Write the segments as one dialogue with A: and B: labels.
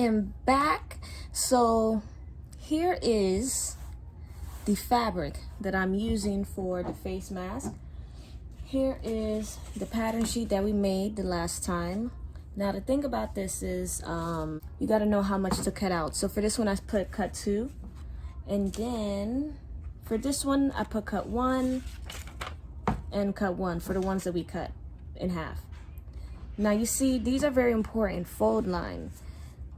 A: am back. So here is the fabric that I'm using for the face mask. Here is the pattern sheet that we made the last time. Now the thing about this is you got to know how much to cut out. So for this one I put cut 2, and then for this one I put cut 1 and cut 1 for the ones that we cut in half. Now you see, these are very important. Fold line.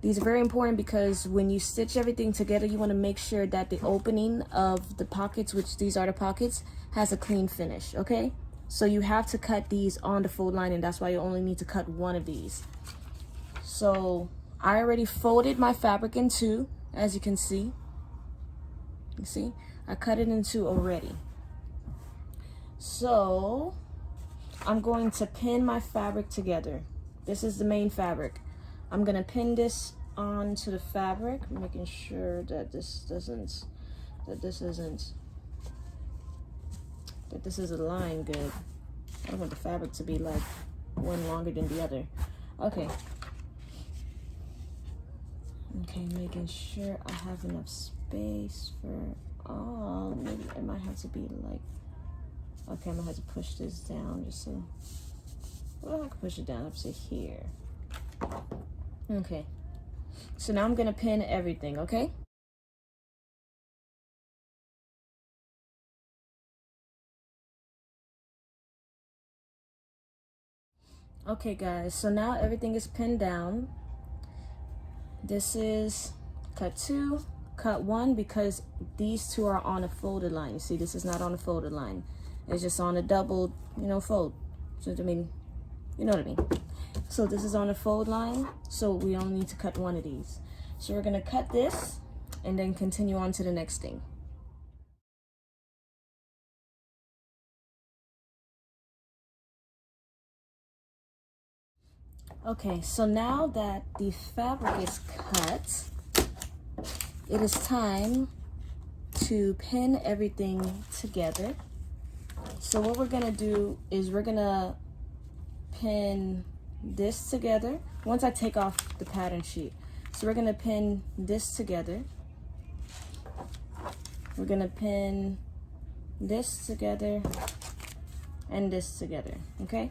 A: These are very important because when you stitch everything together, you want to make sure that the opening of the pockets, which these are the pockets, has a clean finish, okay? So you have to cut these on the fold line, and that's why you only need to cut one of these. So I already folded my fabric in 2, as you can see. You see, I cut it in 2 already. So I'm going to pin my fabric together. This is the main fabric. I'm gonna pin this onto the fabric, making sure that this isn't aligned good. I don't want the fabric to be like one longer than the other. Okay, making sure I have enough space for all. Maybe it might have to be like, okay, I'm gonna have to push this down just so, well, I can push it down up to here. Okay, so now I'm gonna pin everything, okay? Okay guys, so now everything is pinned down. This is cut 2, cut 1, because these two are on a folded line. You see, this is not on a folded line. It's just on a double, fold. So I mean, you know what I mean. So this is on a fold line, so we only need to cut one of these. So we're gonna cut this and then continue on to the next thing. Okay, so now that the fabric is cut, it is time to pin everything together. So what we're gonna do is we're gonna pin this together once I take off the pattern sheet. So we're gonna pin this together. We're gonna pin this together and this together, okay?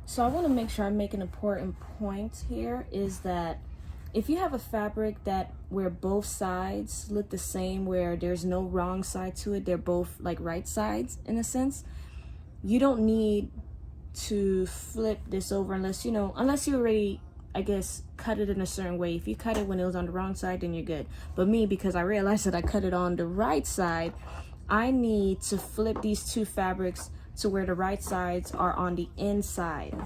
A: So I want to make sure I make an important point here, is that if you have a fabric that where both sides look the same, where there's no wrong side to it, they're both like right sides in a sense, you don't need to flip this over unless you already, I guess, cut it in a certain way. If you cut it when it was on the wrong side, then you're good. But me, because I realized that I cut it on the right side, I need to flip these two fabrics to where the right sides are on the inside,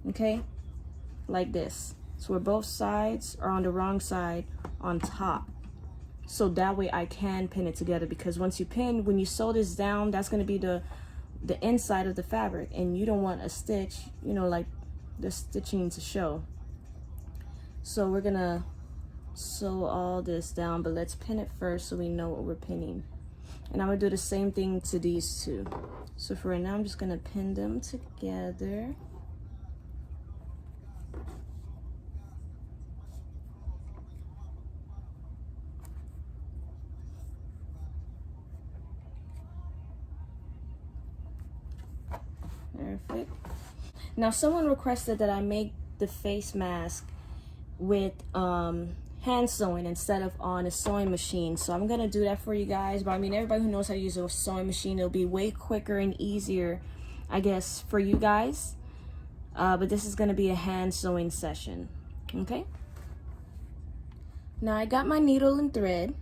A: okay, like this. So where both sides are on the wrong side on top, so that way I can pin it together. Because once you pin, when you sew this down, that's going to be the inside of the fabric, and you don't want a stitch, like the stitching to show. So we're gonna sew all this down, but let's pin it first so we know what we're pinning. And I'm gonna do the same thing to these two. So for right now, I'm just gonna pin them together. Perfect. Now someone requested that I make the face mask with hand sewing instead of on a sewing machine, so I'm gonna do that for you guys. But I mean, everybody who knows how to use a sewing machine, it'll be way quicker and easier, I guess, for you guys. But this is gonna be a hand sewing session, okay? Now I got my needle and thread.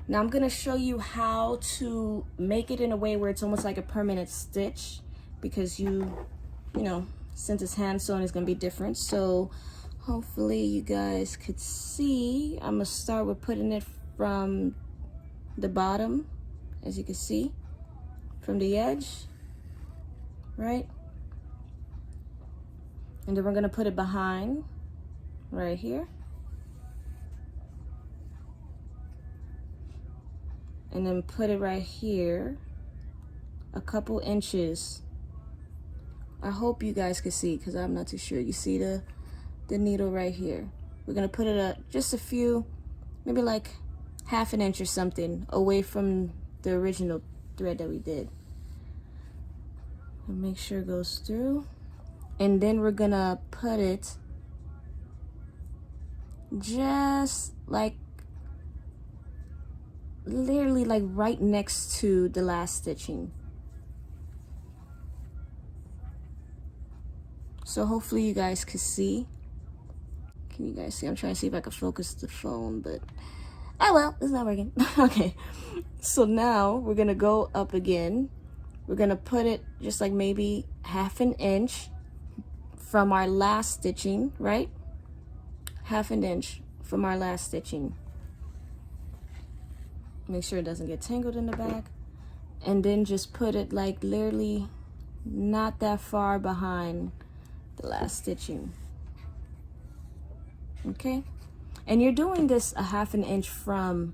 A: Now I'm gonna show you how to make it in a way where it's almost like a permanent stitch, because since it's hand sewn, it's gonna be different. So hopefully you guys could see. I'm gonna start with putting it from the bottom, as you can see, from the edge, right? And then we're gonna put it behind, right here. And then put it right here, a couple inches I hope you guys can see, because I'm not too sure. You see the needle right here. We're gonna put it just a few, maybe like half an inch or something away from the original thread that we did. And make sure it goes through. And then we're gonna put it just like literally like right next to the last stitching. So hopefully you guys can see. Can you guys see? I'm trying to see if I can focus the phone, but oh well, it's not working. Okay, so now we're gonna go up again. We're gonna put it just like maybe half an inch from our last stitching, right? Half an inch from our last stitching. Make sure it doesn't get tangled in the back. And then just put it like literally not that far behind the last stitching. Okay? And you're doing this a half an inch from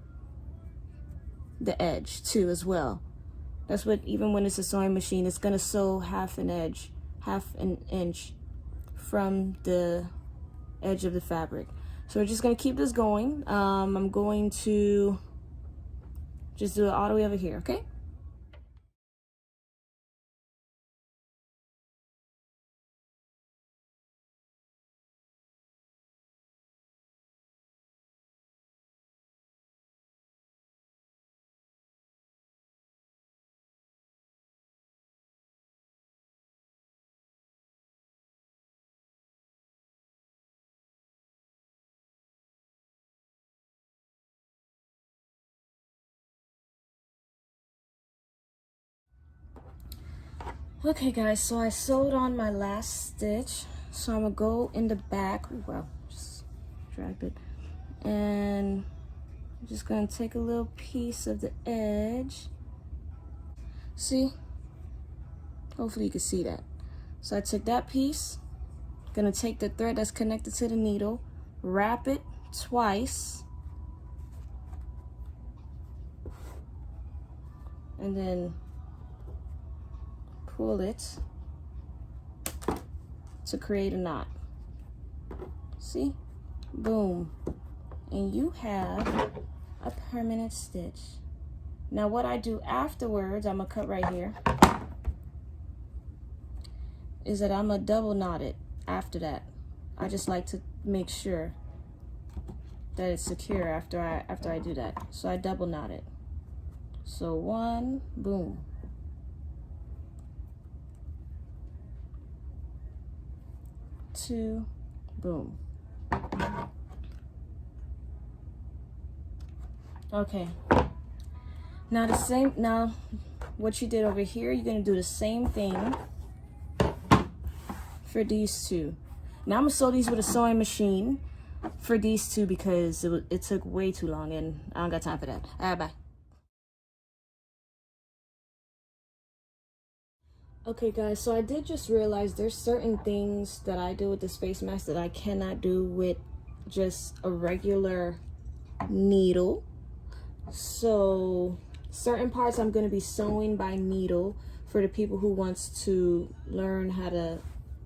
A: the edge too as well. That's what, even when it's a sewing machine, it's gonna sew half an inch from the edge of the fabric. So we're just gonna keep this going. I'm going to just do it all the way over here, okay? Okay guys, so I sewed on my last stitch. So I'm gonna go in the back, well, just drag it. And I'm just gonna take a little piece of the edge. See? Hopefully you can see that. So I took that piece, gonna take the thread that's connected to the needle, wrap it twice, and then pull it to create a knot. See? Boom. And you have a permanent stitch. Now what I do afterwards, I'm gonna cut right here, is that I'm gonna double knot it after that. I just like to make sure that it's secure after I do that. So I double knot it. So one, boom. Two, boom. Okay. Now what you did over here, you're gonna do the same thing for these two. Now I'm gonna sew these with a sewing machine for these two because it took way too long and I don't got time for that. All right, bye. Okay guys, so I did just realize there's certain things that I do with this face mask that I cannot do with just a regular needle. So certain parts I'm going to be sewing by needle for the people who wants to learn how to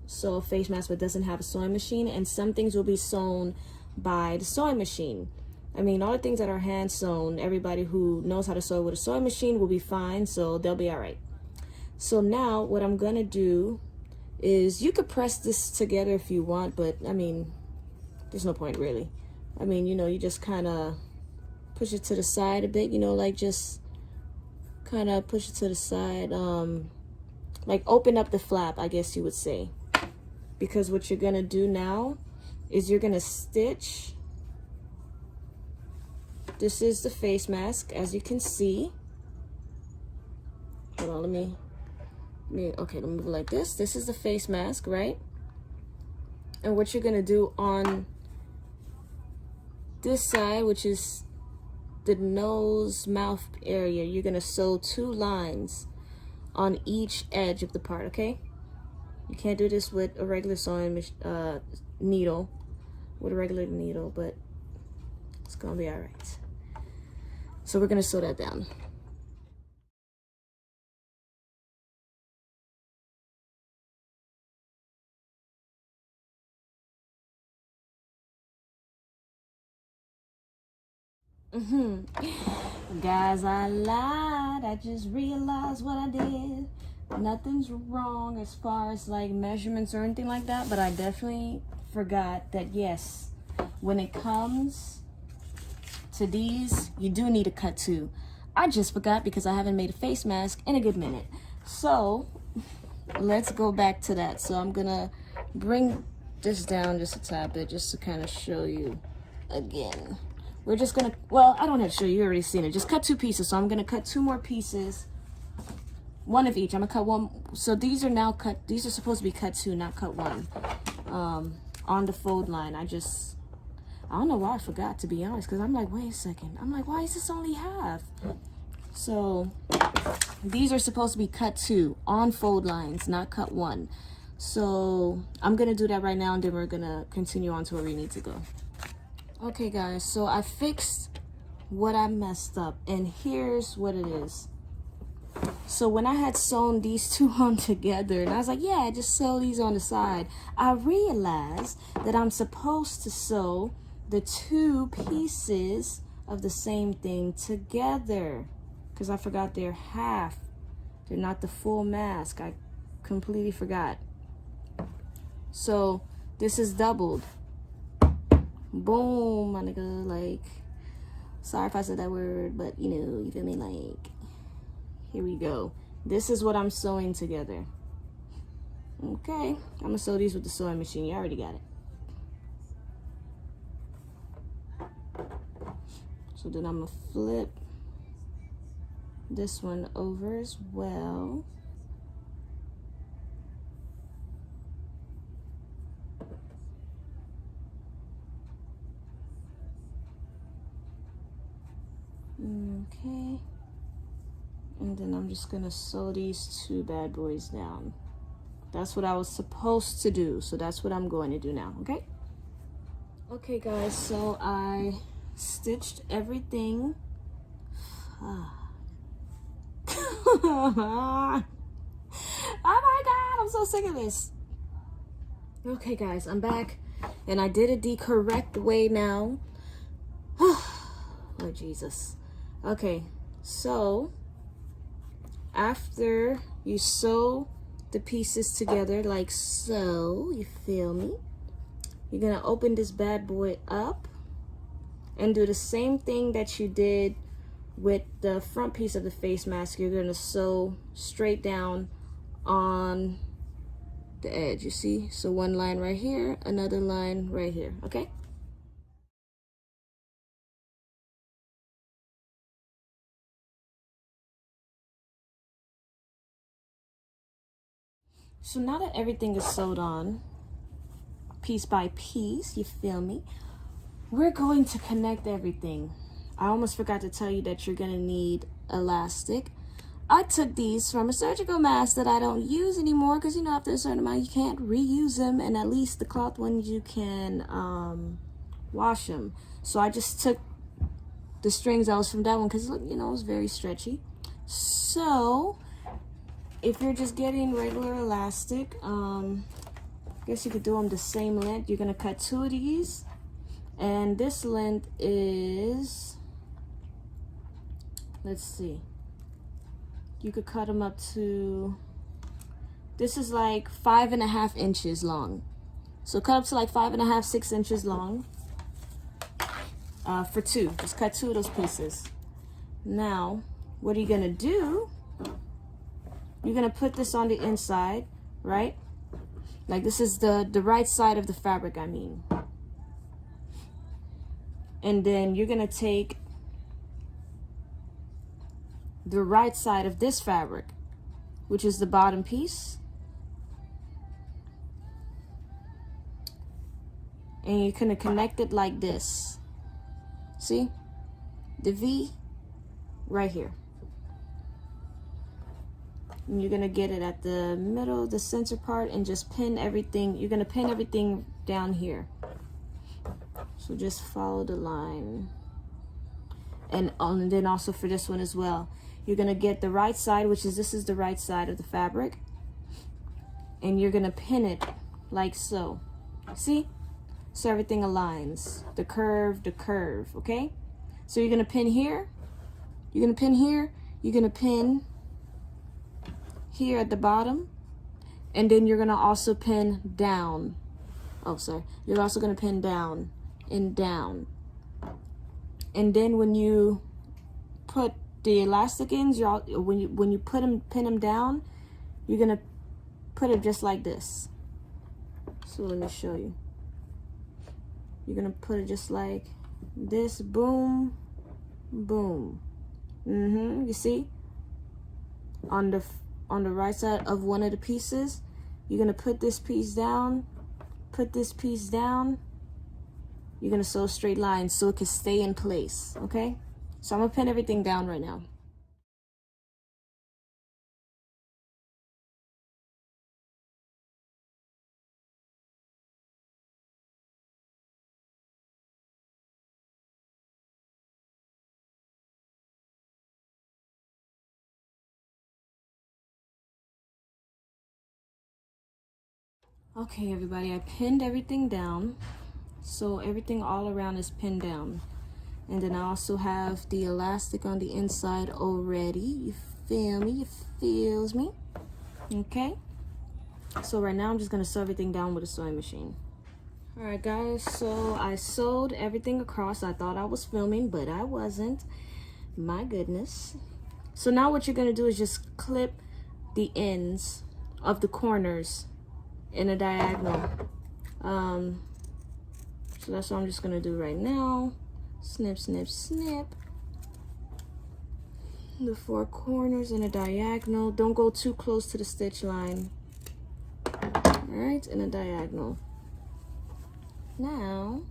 A: sew a face mask but doesn't have a sewing machine, and some things will be sewn by the sewing machine. I mean, all the things that are hand sewn, everybody who knows how to sew with a sewing machine will be fine, so they'll be all right. So now what I'm gonna do is, you could press this together if you want, but I mean, there's no point really. I mean, you know, you just kind of push it to the side a bit, you know, like just kind of push it to the side, like open up the flap, I guess you would say. Because what you're gonna do now is you're gonna stitch. This is the face mask, as you can see. Hold on, let me move it like this. This is the face mask, right? And what you're gonna do on this side, which is the nose mouth area, you're gonna sew 2 lines on each edge of the part, okay? You can't do this with a regular sewing needle, but it's gonna be all right. So we're gonna sew that down. Guys, I lied. I just realized what I did. Nothing's wrong as far as like measurements or anything like that, but I definitely forgot that yes, when it comes to these, you do need a cut too. I just forgot because I haven't made a face mask in a good minute. So let's go back to that. So I'm gonna bring this down just a tad bit just to kind of show you again. We're just gonna, well, I don't have to show you, you already seen it. Just cut 2 pieces. So I'm gonna cut 2 more pieces, one of each. I'm gonna cut one. So these are now cut, these are supposed to be cut 2, not cut 1. On the fold line. I don't know why I forgot, to be honest, because I'm like, wait a second. I'm like, why is this only half? So these are supposed to be cut 2 on fold lines, not cut 1. So I'm gonna do that right now, and then we're gonna continue on to where we need to go. Okay guys, so I fixed what I messed up, and here's what it is. So when I had sewn these 2 on together, and I was like, yeah, just sew these on the side, I realized that I'm supposed to sew the 2 pieces of the same thing together, because I forgot they're half. They're not the full mask. I completely forgot. So this is doubled. Boom, my nigga. Like, sorry if I said that word, but you know, you feel me? Like, here we go. This is what I'm sewing together. Okay, I'm gonna sew these with the sewing machine. You already got it. So then I'm gonna flip this one over as well. Okay, and then I'm just gonna sew these 2 bad boys down. That's what I was supposed to do, so that's what I'm going to do now. Okay guys, so I stitched everything. Oh my god, I'm so sick of this. Okay guys, I'm back, and I did it the correct way now. Oh Jesus. Okay, so after you sew the pieces together like so, you feel me, you're gonna open this bad boy up and do the same thing that you did with the front piece of the face mask. You're gonna sew straight down on the edge, you see? So one line right here, another line right here, okay? So now that everything is sewed on, piece by piece, you feel me, we're going to connect everything. I almost forgot to tell you that you're gonna need elastic. I took these from a surgical mask that I don't use anymore, because you know, after a certain amount you can't reuse them, and at least the cloth ones you can wash them. So I just took the strings that was from that one, because you know, it was very stretchy. So if you're just getting regular elastic, I guess you could do them the same length. You're gonna cut 2 of these, and this length is, let's see, you could cut them up to, this is like 5.5 inches long. So cut up to like 5.5, 6 inches long for 2. Just cut 2 of those pieces. Now, what are you gonna do? You're gonna put this on the inside, right? Like this is the right side of the fabric, I mean. And then you're gonna take the right side of this fabric, which is the bottom piece, and you're gonna connect it like this. See? The V right here. And you're gonna get it at the middle, the center part, and just pin everything. You're gonna pin everything down here. So just follow the line. And then also for this one as well, you're gonna get the right side, which is, this is the right side of the fabric, and you're gonna pin it like so. See? So everything aligns. The curve, okay? So you're gonna pin here, you're gonna pin here, you're gonna pin here at the bottom, and then you're gonna also pin down. Oh, sorry. You're also gonna pin down and down. And then when you put the elastic ends, when you pin them down, you're gonna put it just like this. So let me show you. You're gonna put it just like this. Boom, boom. You see, on the right side of one of the pieces, you're gonna put this piece down, put this piece down. You're gonna sew a straight line so it can stay in place. Okay, so I'm gonna pin everything down right now. Okay, everybody, I pinned everything down. So everything all around is pinned down. And then I also have the elastic on the inside already. You feel me? You feels me? Okay. So right now I'm just gonna sew everything down with a sewing machine. All right, guys, so I sewed everything across. I thought I was filming, but I wasn't. My goodness. So now what you're gonna do is just clip the ends of the corners in a diagonal. So that's what I'm just gonna do right now. Snip, snip, snip. The 4 corners in a diagonal. Don't go too close to the stitch line. All right, in a diagonal. Now,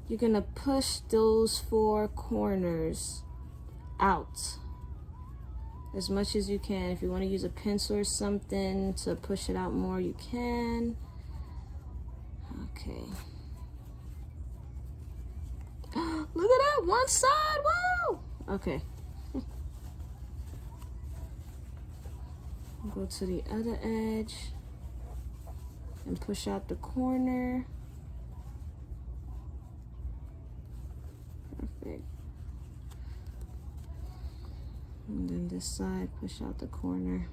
A: you're gonna push those 4 corners out as much as you can. If you want to use a pencil or something to push it out more, you can. Okay. Look at that, one side, whoa! Okay. Go to the other edge and push out the corner. Perfect. And then this side, push out the corner.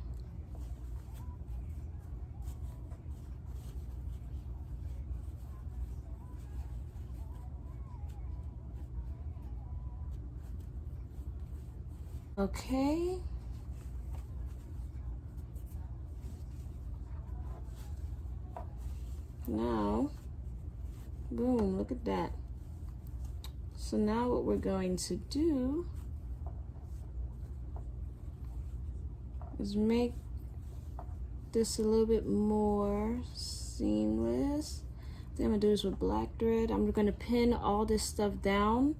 A: Okay. Now, boom, look at that. So now what we're going to do is make this a little bit more seamless. Then I'm gonna do this with black thread. I'm gonna pin all this stuff down,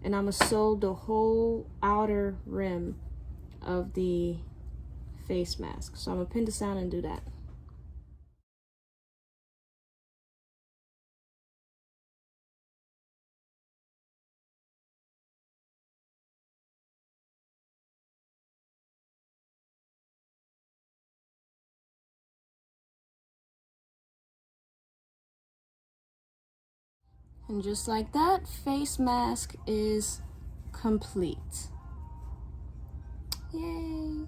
A: and I'm gonna sew the whole outer rim of the face mask. So I'm gonna pin this down and do that. And just like that, face mask is complete. Yay!